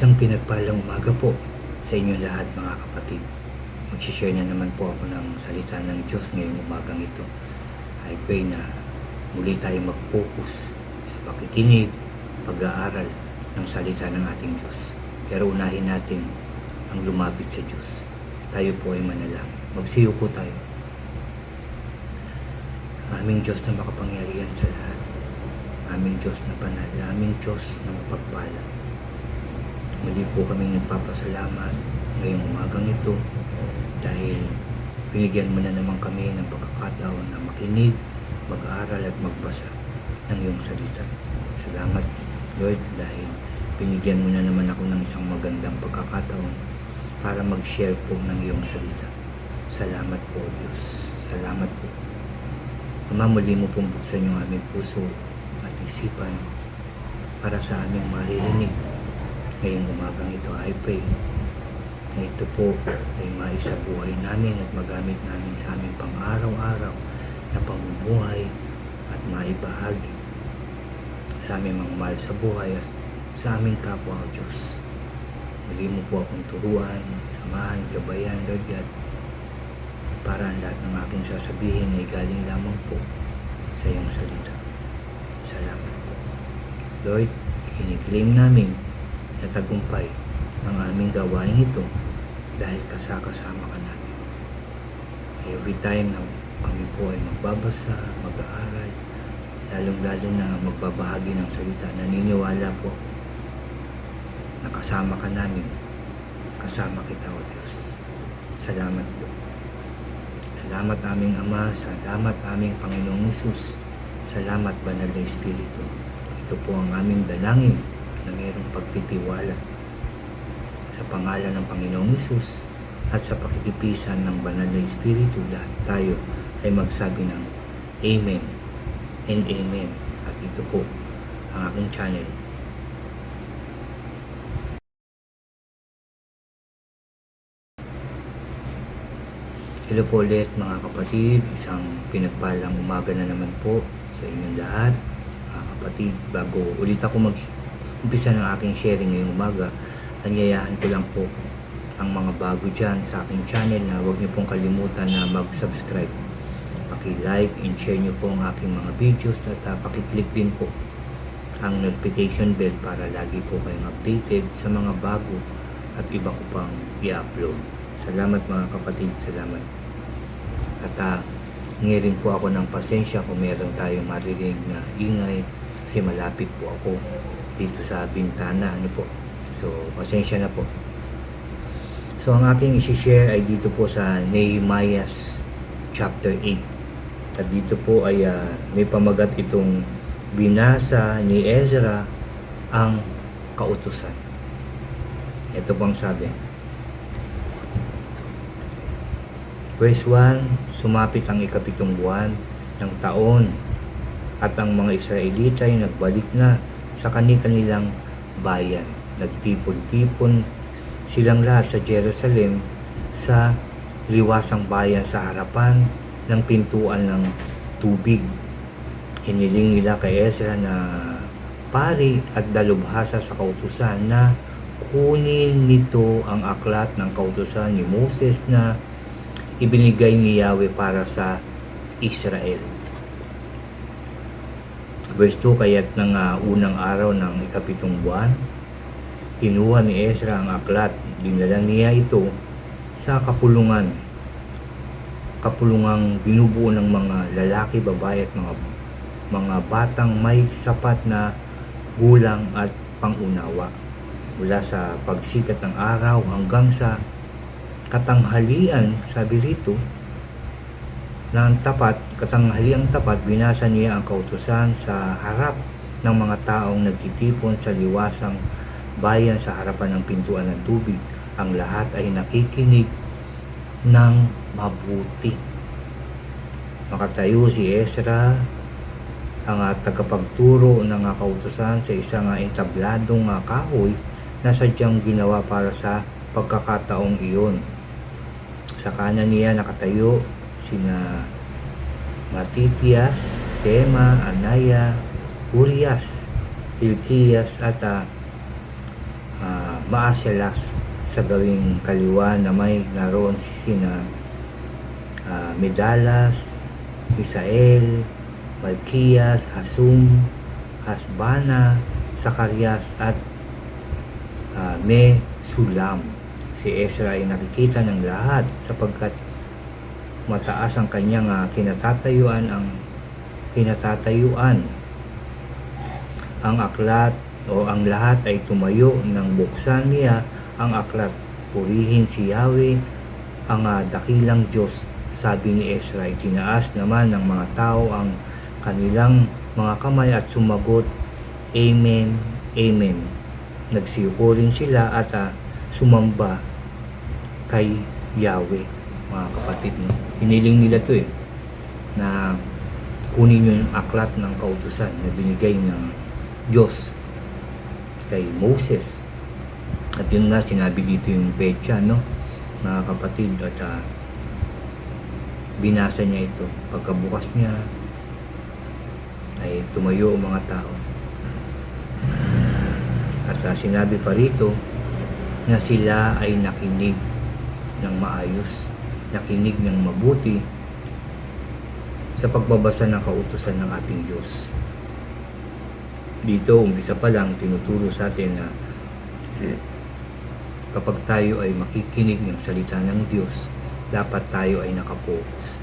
Isang pinagpalang umaga po sa inyong lahat mga kapatid. Mag-share na naman po ako ng salita ng Diyos ngayong umagang ito. I pray na muli tayo mag-focus sa pakikinig, pag-aaral ng salita ng ating Diyos. Pero unahin natin ang lumapit sa Diyos. Tayo po ay manalangin. Magsiyo po tayo. Aming Diyos na makapangyarihan sa lahat. Aming Diyos na banal. Aming Diyos na mapagpala. Muli po kaming nagpapasalamat ngayong umagang ito dahil binigyan mo na naman kami ng pagkakataon na makinig, mag-aral at magbasa ng iyong salita. Salamat Lord dahil binigyan mo na naman ako ng isang magandang pagkakataon para mag-share po ng iyong salita. Salamat po Diyos. Salamat po. Ama, muli mo pong buksan yung aming puso at isipan para sa aming maririnig. Ngayong umagang ito, I pray na ito po ay maisabuhay namin at magamit namin sa aming pang-araw-araw na pamumuhay at maibahagi sa aming mga mahal sa buhay at sa aming kapwa o Diyos. Muli mo po akong turuan, samahan, gabayan, Lord God, para ang lahat ng aking sasabihin ay galing lamang po sa iyong salita. Salamat po. Lord, kiniklaim namin na tagumpay ang aming gawain ito dahil kasama ka namin. Every time na kami po ay magbabasa, mag-aaral, lalong-lalo na magbabahagi ng salita, naniniwala po na kasama ka namin, kasama kita o Diyos. Salamat po. Salamat aming Ama, salamat aming Panginoong Hesus, salamat Banal na Espiritu. Ito po ang aming dalangin na mayroong pagtitiwala sa pangalan ng Panginoong Hesus at sa pakikipisan ng Banal na Espiritu. Lahat tayo ay magsabi ng Amen and Amen. At ito po ang aking channel. Hello po ulit mga kapatid, isang pinagpalang umaga na naman po sa inyong lahat. Mga kapatid, bago ulit ako mag-umpisa ng aking sharing ngayong umaga, anyayahan ko lang po ang mga bago dyan sa aking channel na huwag niyo pong kalimutan na mag-subscribe. Paki-like and share niyo po ang aking mga videos at paki-click din po ang notification bell para lagi po kayong updated sa mga bago at iba ko pang i-upload. Salamat mga kapatid, salamat. At ngirin po ako ng pasensya kung meron tayong maririnig na ingay kasi malapit po ako dito sa bintana. So, pasensya na po. So, ang aking isi-share ay dito po sa Nehemiah chapter 8. At dito po ay may pamagat itong binasa ni Ezra ang kautusan. Ito pong sabi. Verse 1, sumapit ang ikapitong buwan ng taon at ang mga Israelita ay nagbalik na sa kanilang bayan. Nagtipon-tipon silang lahat sa Jerusalem sa liwasang bayan sa harapan ng pintuan ng tubig. Hiniling nila kay Ezra na pari at dalubhasa sa kautusan na kunin nito ang aklat ng kautusan ni Moses na ibinigay ni Yahweh para sa Israel. Verse 2, kaya't ng unang araw ng ikapitong buwan, kinuha ni Ezra ang aklat, dinala niya ito sa kapulungang binubuo ng mga lalaki, babae at mga batang may sapat na gulang at pangunawa. Mula sa pagsikat ng araw hanggang sa katanghalian, sabi rito, katanghaliang tapat, binasa niya ang kautusan sa harap ng mga taong nagtitipon sa liwasang bayan sa harapan ng pintuan ng tubig. Ang lahat ay nakikinig ng mabuti. Makatayo si Ezra, ang tagapagturo ng kautusan, sa isang entabladong kahoy na sadyang ginawa para sa pagkakataong iyon. Sa kanan niya nakatayo sina Matitias, Sema, Anaya, Urias, Hilkias at maasyalas sa gawing kaliwa na may naroon sina Medalas, Misael, Malkiyas, Hasum, Hasbana, Sakarias at Mesulam. Si Ezra ay nakikita ng lahat sapagkat mataas ang kanyang kinatatayuan. Ang aklat o ang lahat ay tumayo nang buksan niya ang aklat. Purihin si Yahweh, ang dakilang Diyos. Sabi ni Ezra, itinaas naman ng mga tao ang kanilang mga kamay at sumagot, Amen, Amen. Nagsiyuko rin sila at sumamba kay Yahweh, mga kapatid. No? Hiniling nila to na kunin yung aklat ng kautusan na binigay ng Diyos kay Moses. At yun nga, sinabi dito yung petsa, no? Mga kapatid, at binasa niya ito. Pagkabukas niya, ay tumayo ang mga tao. At sinabi pa rito na sila ay nakinig ng maayos, nakinig ng mabuti sa pagbabasa ng kautusan ng ating Diyos. Dito, umpisa pa lang, tinuturo sa atin na kapag tayo ay makikinig ng salita ng Diyos, dapat tayo ay nakapokus.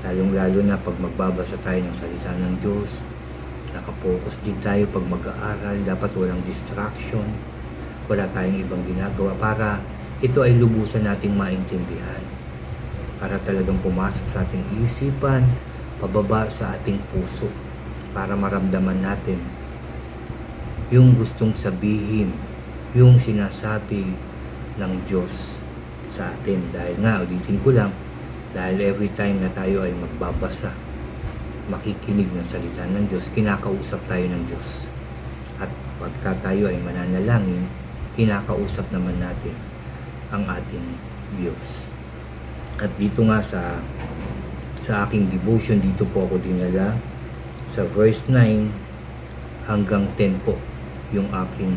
Lalong-lalo na pag magbabasa tayo ng salita ng Diyos, nakapokus din tayo pag mag-aaral, dapat walang distraction, wala tayong ibang ginagawa para ito ay lubusan nating maintindihan. Para talagang pumasok sa ating isipan, pababa sa ating puso, para maramdaman natin yung gustong sabihin, yung sinasabi ng Diyos sa atin. Dahil nga, ulitin ko lang, dahil every time na tayo ay magbabasa, makikinig ng salita ng Diyos, kinakausap tayo ng Diyos. At pagka tayo ay mananalangin, kinakausap naman natin ang ating Diyos. At dito nga sa aking devotion, dito po ako dinala sa verse 9 hanggang 10 po yung aking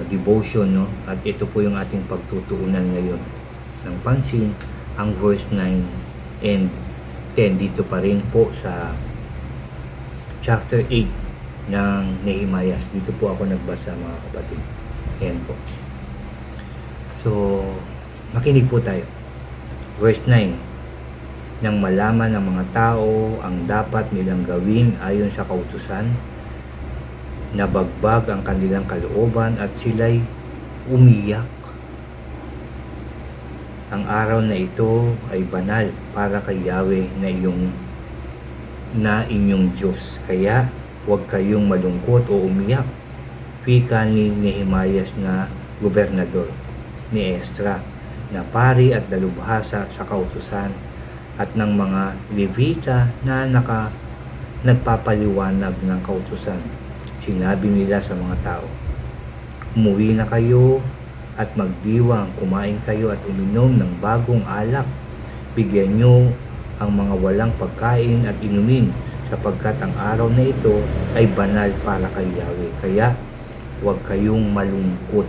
devotion, no? At ito po yung ating pagtutuunan ngayon ng pansin, ang verse 9 and 10 dito pa rin po sa chapter 8 ng Nehemiah. Dito po ako nagbasa, mga kapatid. Ayan po. So, makinig po tayo. Verse 9. Nang malaman ng mga tao ang dapat nilang gawin ayon sa kautusan, nabagbag ang kanilang kalooban at sila'y umiyak. Ang araw na ito ay banal para kay Yahweh na inyong Diyos. Kaya huwag kayong malungkot o umiyak. Wika ni Nehemiah na gobernador, ni Ezra na pari at dalubhasa sa kautusan, at ng mga Levita na nagpapaliwanag ng kautusan. Sinabi nila sa mga tao, umuwi na kayo at magdiwang, kumain kayo at uminom ng bagong alak. Bigyan nyo ang mga walang pagkain at inumin, sapagkat ang araw na ito ay banal para kay Yahweh. Kaya huwag kayong malungkot.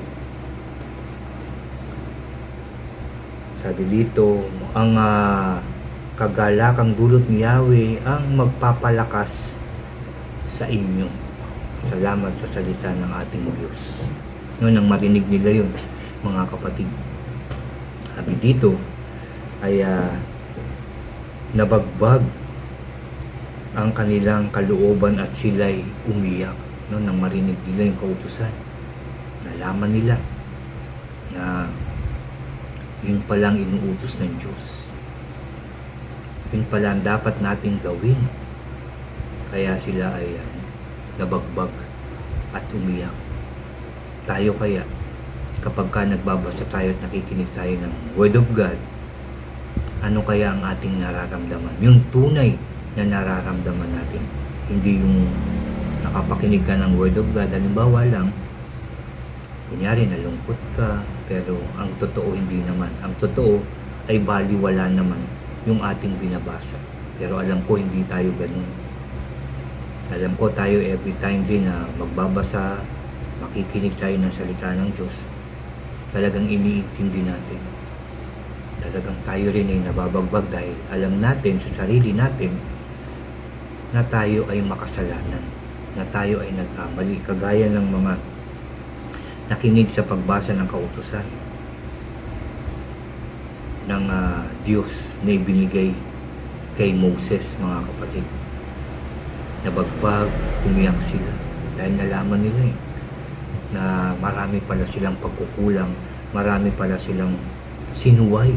Sabi dito, ang kagalakang dulot ni Yahweh ang magpapalakas sa inyo. Salamat sa salita ng ating Diyos. Nang marinig nila yun, mga kapatid. Sabi dito ay nabagbag ang kanilang kalooban at sila'y umiyak. Nang marinig nila yung kautusan, nalaman nila na yun palang inuutos ng Diyos. Yun pala ang dapat nating gawin. Kaya sila ay nabagbag at umiyak. Tayo kaya, kapag ka nagbabasa tayo at nakikinig tayo ng Word of God, ano kaya ang ating nararamdaman? Yung tunay na nararamdaman natin. Hindi yung nakapakinig ka ng Word of God. Halimbawa lang, kunyari nalungkot ka, pero ang totoo hindi naman. Ang totoo ay baliwala naman yung ating binabasa. Pero alam ko hindi tayo ganun. Alam ko tayo every time din na magbabasa, makikinig tayo ng salita ng Diyos, talagang iniintindi natin. Talagang tayo rin ay nababagbag dahil alam natin sa sarili natin na tayo ay makasalanan, na tayo ay nagkamali, kagaya ng mga nakinig sa pagbasa ng kautusan ng Diyos na ibinigay kay Moses, mga kapatid. Nabagbag, umiyak sila dahil nalaman nila na marami pala silang pagkukulang, marami pala silang sinuway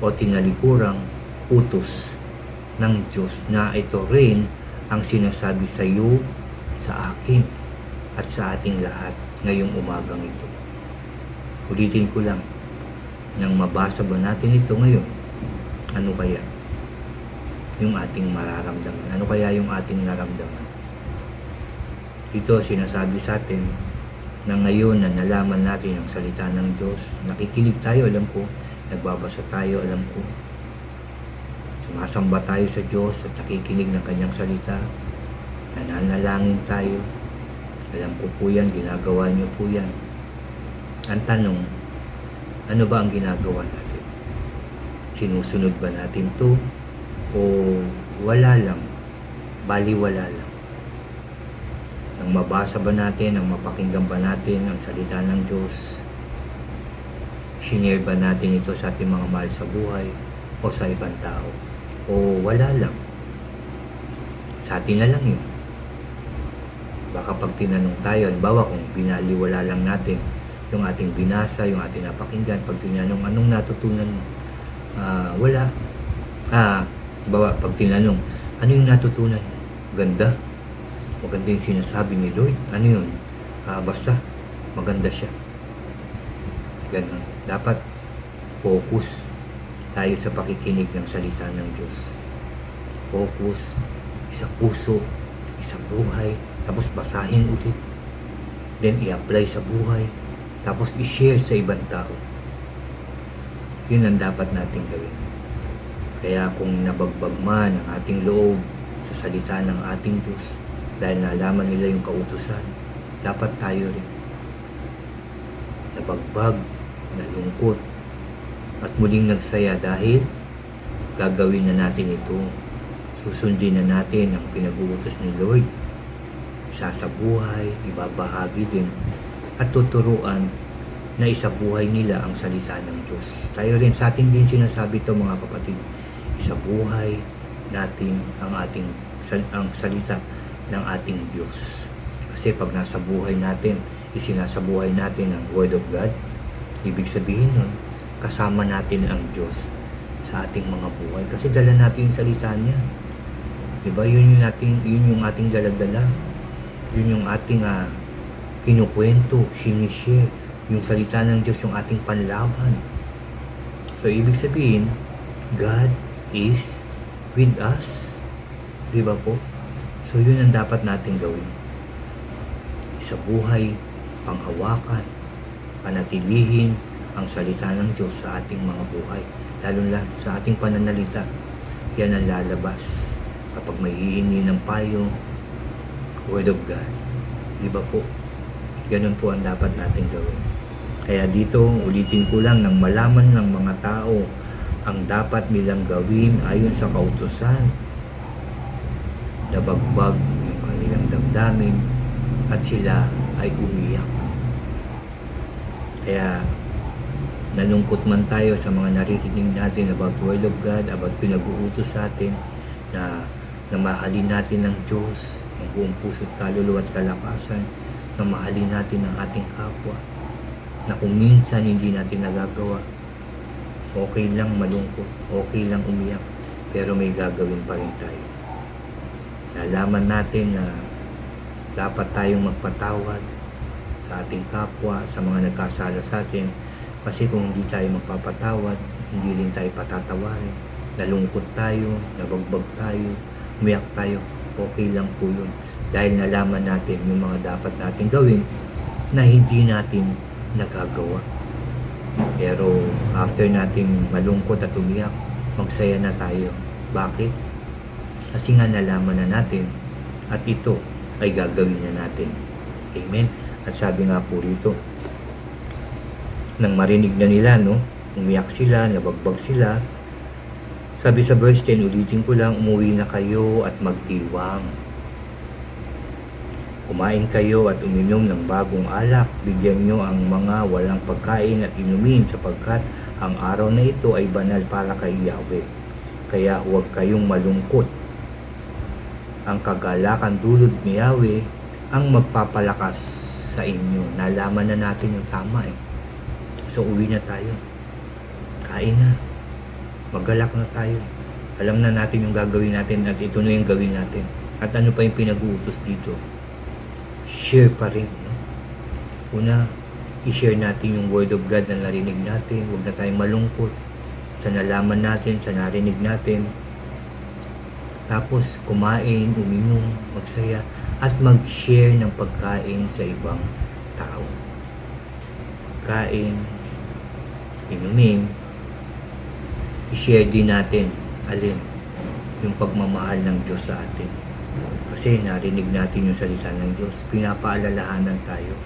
o tinalikurang utos ng Diyos, na ito rin ang sinasabi sa iyo, sa akin, at sa ating lahat ngayong umagang ito. Ulitin ko lang, nang mabasa ba natin ito ngayon, ano kaya yung ating mararamdaman? Ano kaya yung ating naramdaman? Ito sinasabi sa atin na ngayon na nalaman natin ang salita ng Diyos, nakikinig tayo, alam ko, nagbabasa tayo, alam ko, sumasamba tayo sa Diyos at nakikinig ng kanyang salita, nananalangin tayo, alam ko po yan, ginagawa niyo po yan. Ang tanong, ano ba ang ginagawa natin? Sinusunod ba natin to? O wala lang, baliwala lang? Nang mabasa ba natin, nang mapakinggan ba natin ang salita ng Diyos, shinare ba natin ito sa ating mga mahal sa buhay o sa ibang tao? O wala lang, sa atin na lang yun? Baka pag tinanong tayo, halimbawa kung binaliwala lang natin yung ating binasa, yung ating napakinggan, pag tinanong, anong natutunan mo? Wala. Halimbawa, pag tinanong, ano yung natutunan mo? Ganda. Maganda yung sinasabi ni Lord. Ano yun? Basta, maganda siya. Ganun. Dapat focus tayo sa pakikinig ng salita ng Diyos. Focus, isa puso, isa buhay, tapos basahin ulit. Then i-apply sa buhay, tapos i-share sa ibang tao. Yun ang dapat natin gawin. Kaya kung nabagbag man ang ating loob sa salita ng ating Diyos, dahil nalaman nila yung kautusan, dapat tayo rin nabagbag, nalungkot, at muling nagsaya dahil gagawin na natin ito. Susundin na natin ang pinag-uutos ni Lord. Isa sa buhay, ibabahagi din at tuturuan na isabuhay nila ang salita ng Diyos. Tayo rin, sa atin din sinasabi ito, mga kapatid, isabuhay natin ang salita ng ating Diyos. Kasi pag nasa buhay natin, isinasabuhay natin ang Word of God, ibig sabihin nun, kasama natin ang Diyos sa ating mga buhay. Kasi dala natin yung salita niya. Diba? Yun yung ating daladala. Yun yung ating kinukwento, sinishare. Yung salita ng Diyos, yung ating panlaban. So, ibig sabihin, God is with us. Diba po? So, yun ang dapat natin gawin. Sa buhay, panghawakan, panatilihin ang salita ng Diyos sa ating mga buhay. Lalo na sa ating pananalita, yan ang lalabas kapag may hihingi ng payo, Word of God. Diba po? Ganun po ang dapat natin gawin. Kaya dito, ulitin ko lang, nang malaman ng mga tao ang dapat nilang gawin ayon sa kautusan, nabagbag yung kanilang damdamin at sila ay umiyak. Kaya nalungkot man tayo sa mga naririnig natin about Word of God, about pinag-uutos sa atin na mahalin natin ng Diyos ng buong puso't kaluluwa at kalakasan, na mahalin natin ang ating kapwa, na kung minsan hindi natin nagagawa, okay lang malungkot, okay lang umiyak, pero may gagawin pa rin tayo. Nalaman natin na dapat tayong magpatawad sa ating kapwa, sa mga nagkasala sa atin, kasi kung hindi tayo magpapatawad, hindi rin tayo patatawarin. Nalungkot tayo, nabagbag tayo, umiyak tayo, okay lang po yun. Dahil nalaman natin yung mga dapat natin gawin na hindi natin nagagawa. Pero after natin malungkot at umiyak, magsaya na tayo. Bakit? Kasi nga nalaman na natin at ito ay gagawin na natin. Amen? At sabi nga po rito, nang marinig na nila, no, umiyak sila, nabagbag sila. Sabi sa verse 10, ulitin ko lang, umuwi na kayo at magdiwang. Kumain kayo at uminom ng bagong alak. Bigyan nyo ang mga walang pagkain at inumin sapagkat ang araw na ito ay banal para kay Yahweh. Kaya huwag kayong malungkot. Ang kagalakan dulot ni Yahweh ang magpapalakas sa inyo. Nalaman na natin yung tama eh. So uwi na tayo. Kain na. Magalak na tayo. Alam na natin yung gagawin natin at ito na yung gawin natin. At ano pa yung pinag-uutos dito? Share pa rin. No? Una, i-share natin yung Word of God na narinig natin. Huwag na tayong malungkot sa nalaman natin, sa narinig natin. Tapos, kumain, uminom, magsaya, at mag-share ng pagkain sa ibang tao. Pagkain, inumin, i-share din natin, alin, yung pagmamahal ng Diyos sa atin. Kasi narinig natin yung salita ng Diyos, pinapaalalahanan tayo,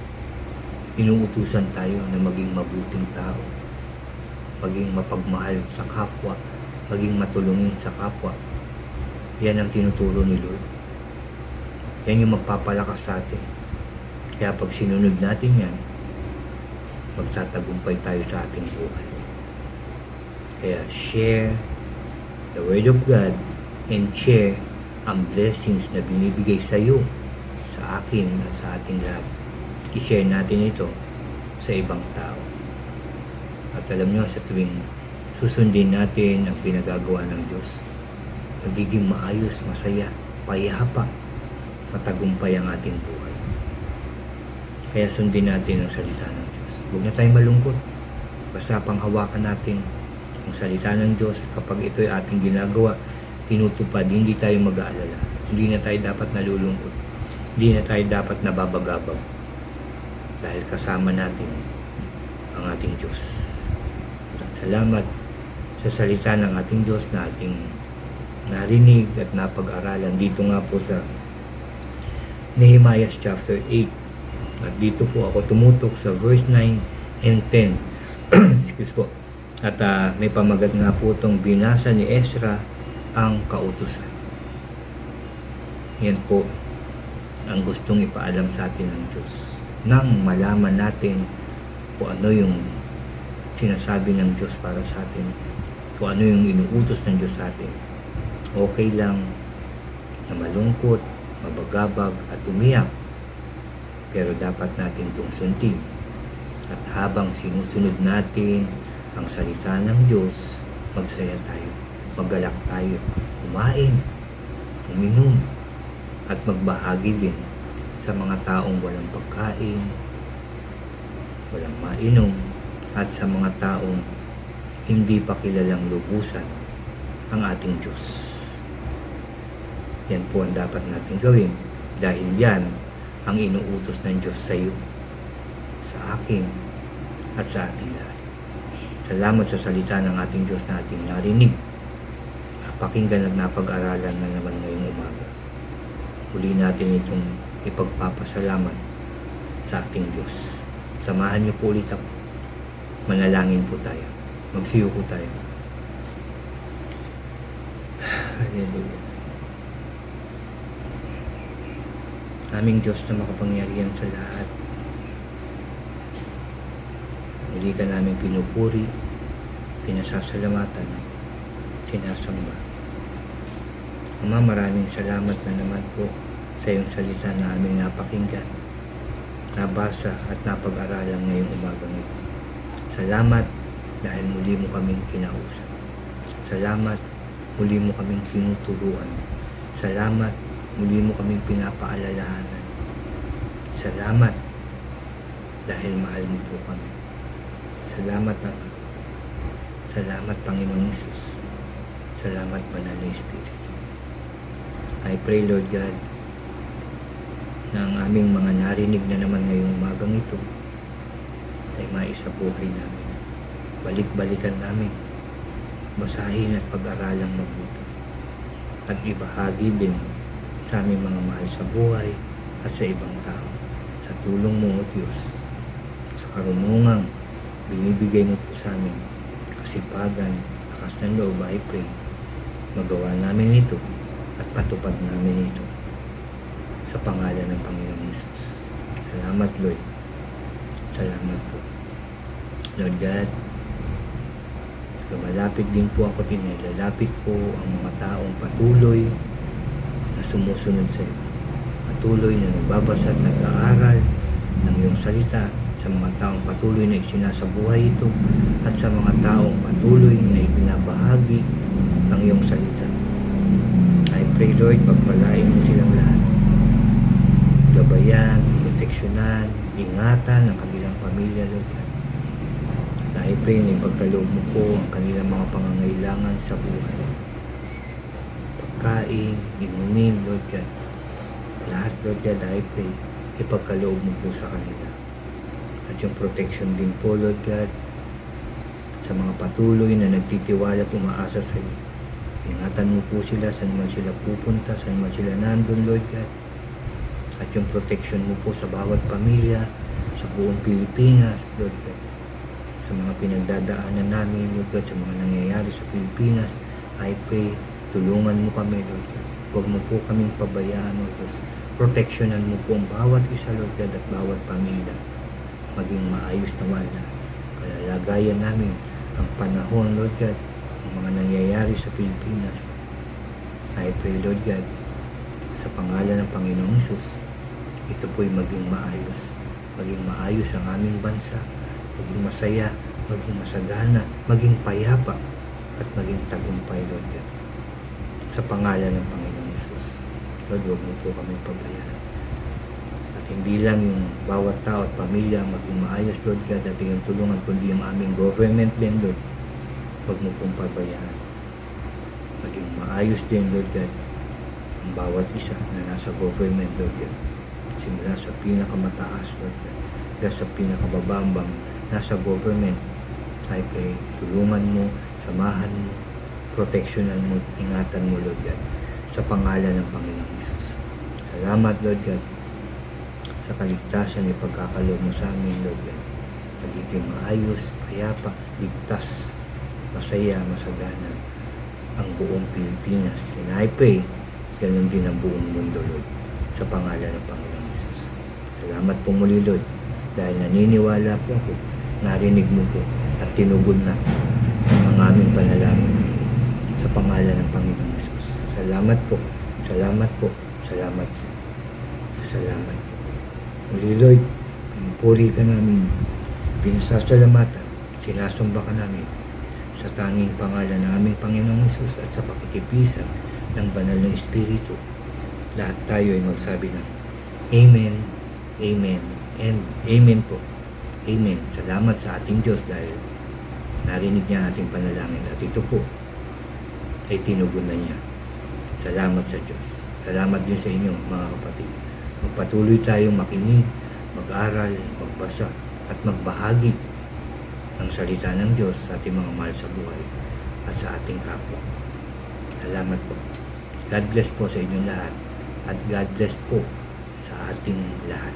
inuutusan tayo na maging mabuting tao, maging mapagmahal sa kapwa, maging matulungin sa kapwa. Yan ang tinuturo ni Lord. Yan yung magpapalakas sa atin. Kaya pag sinunod natin yan, magtatagumpay tayo sa ating buhay. Kaya share the Word of God and share ang blessings na binibigay sa iyo, sa akin at sa ating lahat. I-share natin ito sa ibang tao. At alam nyo, sa tuwing susundin natin ang pinagagawa ng Diyos, magiging maayos, masaya, payapa, matagumpay ang ating buhay. Kaya sundin natin ang salita ng Diyos. Huwag na tayong malungkot. Basta panghawakan natin ang salita ng Diyos. Kapag ito ay ating ginagawa, tinutupad, hindi tayo mag-aalala. Hindi na tayo dapat nalulungkot. Hindi na tayo dapat nababagabag. Dahil kasama natin ang ating Diyos. Salamat sa salita ng ating Diyos na ating narinig at napag-aralan. Dito nga po sa Nehemiah chapter 8. At dito po ako tumutok sa verse 9 and 10. Excuse po. At may pamagat nga po itong binasa ni Ezra ang kautusan. Yan po ang gustong ipaalam sa atin ng Diyos. Nang malaman natin kung ano yung sinasabi ng Diyos para sa atin, kung ano yung inuutos ng Diyos sa atin, okay lang na malungkot, mabagabag at umiyak. Pero dapat natin itong sundin. At habang sinusunod natin ang salita ng Diyos, magsaya tayo, maggalak tayo, kumain, uminom, at magbahagi din sa mga taong walang pagkain, walang mainom, at sa mga taong hindi pa kilalang lubusan ang ating Diyos. Yan po ang dapat natin gawin dahil yan ang inuutos ng Diyos sa iyo, sa akin, at sa ating lahat. Salamat sa salita ng ating Diyos na ating narinig. Pakinggan at napag-aralan na naman ngayong umaga. Uli natin itong ipagpapasalamat sa ating Diyos. Samahan niyo po ulit ako. Manalangin po tayo. Magsiyo po tayo. Hallelujah. Aming Diyos na makapangyarihan sa lahat. Muli ka namin pinupuri, pinasasalamatan, sinasamba. Ama, maraming salamat na naman po sa iyong salita na aming napakinggan, nabasa at napag-aralan ngayong umagang ito. Salamat dahil muli mo kaming kinausap. Salamat, muli mo kaming tinuturuan. Salamat, muli mo kaming pinapaalalahanan. Salamat dahil mahal mo po kami. Salamat na. Salamat, Panginoong Hesus. Salamat, Banal na Espiritu. I pray, Lord God, na ang aming mga narinig na naman ngayong umagang ito ay maisabuhay namin. Balik-balikan namin. Basahin at pag-aralang mabuti. At ibahagi din sa aming mga mahal sa buhay at sa ibang tao. Sa sa tulong mo, O Diyos, sa karunungang binibigay mo po sa amin, kasipagan, lakas ng loob, I pray, magawa namin ito at patupad namin ito sa pangalan ng Panginoong Hesus. Salamat, Lord. Salamat po. Lord God, lumalapit din po ako, tinilalapit ko ang mga taong patuloy na sumusunod sa iyo. Patuloy na nagbabasa at nag-aaral ng iyong salita, sa mga taong patuloy na isinasabuhay ito, at sa mga taong patuloy na ibinabahagi ng iyong salita. I pray, Lord, pagpalain mo silang lahat. Gabayan, proteksyonan, ingatan ang kanilang pamilya, Lord God. I pray na ipagkaloob mo po ang kanilang mga pangangailangan sa buhay. Pagkain, inumin, Lord God. Lahat, Lord God, I pray, ipagkaloob mo po sa kanila. At yung protection din po, Lord God, sa mga patuloy na nagtitiwala at umaasa sa iyo. Ingatan mo po sila, saan man sila pupunta, saan man sila nandun, Lord God. At yung protection mo po sa bawat pamilya, sa buong Pilipinas, Lord God. Sa mga pinagdadaanan namin, Lord God, sa mga nangyayari sa Pilipinas, I pray, tulungan mo kami, Lord God. Huwag mo po kaming pabayaan, Lord God. Protectionan mo po ang bawat isa, Lord God, at bawat pamilya. Maging maayos naman na kalalagayan namin ang panahon, Lord God, ang mga nangyayari sa Pilipinas. I pray, Lord God, sa pangalan ng Panginoong Hesus, ito po'y maging maayos. Maging maayos ang aming bansa, maging masaya, maging masagana, maging payapa, at maging tagumpay, Lord God. Sa pangalan ng Panginoong Hesus, Lord, huwag mo po kami pabayaan. At hindi lang yung bawat tao at pamilya maging maayos, Lord God, at yung tulungan, kundi yung aming government din, Lord. Huwag mo pong pabayaan. Maging maayos din, Lord God, ang bawat isa na nasa government, Lord God. Simula sa pinakamataas, Lord God, hanggang sa pinakababambang nasa government. I pray, tulungan mo, samahan mo, protectionan mo, ingatan mo, Lord God, sa pangalan ng Panginoong Hesus. Salamat, Lord God, sa kaligtasan at pagkakaloob mo sa amin, Lord God. Magiging maayos, payapa, ligtas, masaya, masagana ang buong Pilipinas. And I pray, ganun din ang buong mundo, Lord, sa pangalan ng Panginoong Hesus. Salamat po muli, Lord, dahil naniniwala po ako, narinig mo po at tinugod na ang aming panalangin sa pangalan ng Panginoong Hesus. Salamat po, salamat po, salamat po, salamat po. Muli, Lord, pinupuri ka namin, pinasasalamatan, sinasamba ka namin sa tanging pangalan ng aming Panginoong Hesus at sa pakitipisan ng banal na Espiritu. Lahat tayo ay magsabi ng Amen, Amen, and Amen po. Amen. Salamat sa ating Diyos dahil narinig niya ang ating panalangin at ito po ay tinugunan niya. Salamat sa Diyos. Salamat din sa inyo, mga kapatid. Magpatuloy tayong makinig, mag-aral, magbasa at magbahagi ng salita ng Diyos sa ating mga mahal sa buhay at sa ating kapwa. Salamat po. God bless po sa inyong lahat at God bless po sa ating lahat.